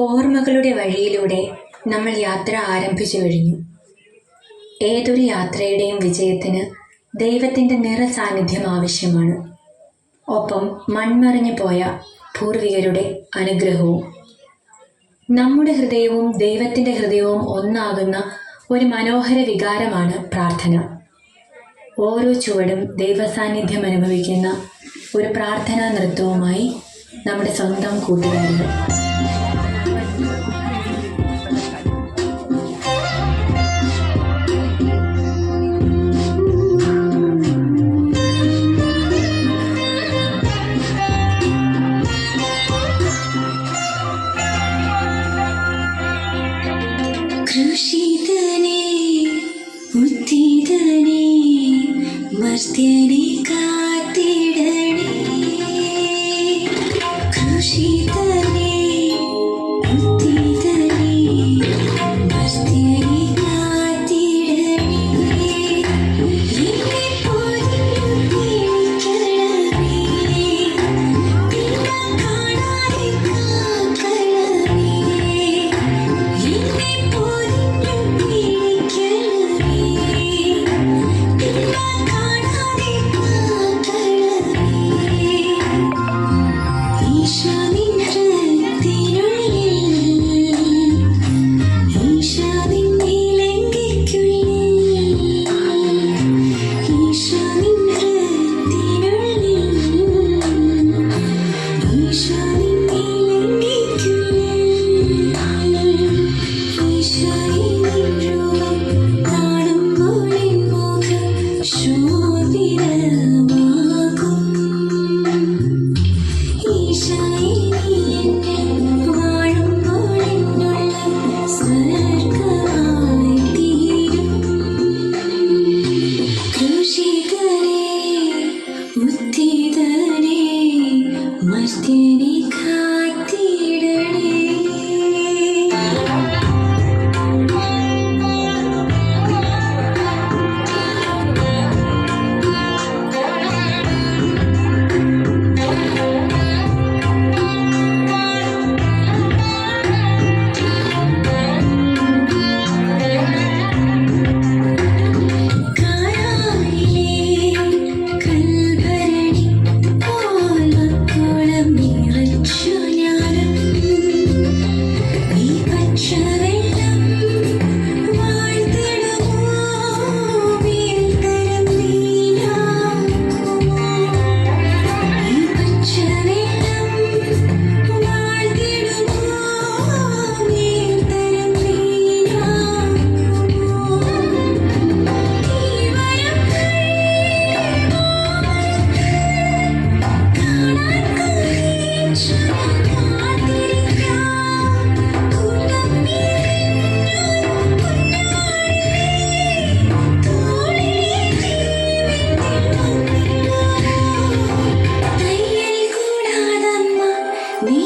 ഓർമ്മകളുടെ വഴിയിലൂടെ നമ്മൾ യാത്ര ആരംഭിച്ചു കഴിഞ്ഞു. ഏതൊരു യാത്രയുടെയും വിജയത്തിന് ദൈവത്തിൻ്റെ നിറസാന്നിധ്യം ആവശ്യമാണ്. ഒപ്പം മൺമറഞ്ഞു പോയ പൂർവികരുടെ അനുഗ്രഹവും. നമ്മുടെ ഹൃദയവും ദൈവത്തിൻ്റെ ഹൃദയവും ഒന്നാകുന്ന ഒരു മനോഹര വികാരമാണ് പ്രാർത്ഥന. ഓരോ ചുവടും ദൈവസാന്നിധ്യം അനുഭവിക്കുന്ന ഒരു പ്രാർത്ഥനാ നൃത്തവുമായി നമ്മുടെ സ്വന്തം കൂട്ടുകാരികൾ. കൃഷിതനേ ഉത്തിതനേ മർത്യനെ കാത്തിടണേ. കൃഷിതനേ ഉത്തിതനേ മർത്യനെ കാത്തിടണേ. എന്നെ പൊതിഞ്ഞു പിടിക്കണമേ, നിന്നെ കാണാതെ കാക്കണമേ. എന്നെ പൊതിഞ്ഞു പിടിക്കണമേ, നിന്നെ കാണാതെ കാക്കണമേ. ഈശോ നിൻ ഹൃദയത്തിനുള്ളിൽ, ഈശോ നിൻ നിലങ്കയ്ക്കുള്ളിൽ, ഈശോ നിൻ ഹൃദയത്തിനുള്ളിൽ, ഈശോ നിൻ നിലങ്കയ്ക്കുള്ളിൽ. ഈശോയെ നിൻ രൂപം കാണുമ്പോൾ എൻ മുഖം ശോഭിതമാകും. ഈശോയെ നീ എന്നിൽ വാഴുമ്പോൾ എന്നുള്ളിൽ സ്വർഗ്ഗമായി തീരും. ക്രൂശിതനേ ഉത്തിതനേ മർത്യനെ കാത്തിടണേ. കാനായിലെ കൽഭരണി പോൽ മക്കോളം നിറച്ചു ഞാനും. ഈ പച്ചവെള്ളം വാഴ്ത്തിടുമോ, വീഴ്ത്തരം നീയാക്കുമോ. ഈ പച്ചവെള്ളം വാഴ്ത്തിടുമോ, വീഴ്ത്തരം നീയാക്കുമോ. ഈ വരം കാണാൻ കൊതിച്ചു ഞാൻ കാത്തിരിക്കാം. കൂട്ടം നിറഞ്ഞൊരു പൊന്നാടേ, തോളിലെ ജീവിതത്തിൽ വന്നിടാമോ. തയ്യൽ കൂടാതമ്മ നീ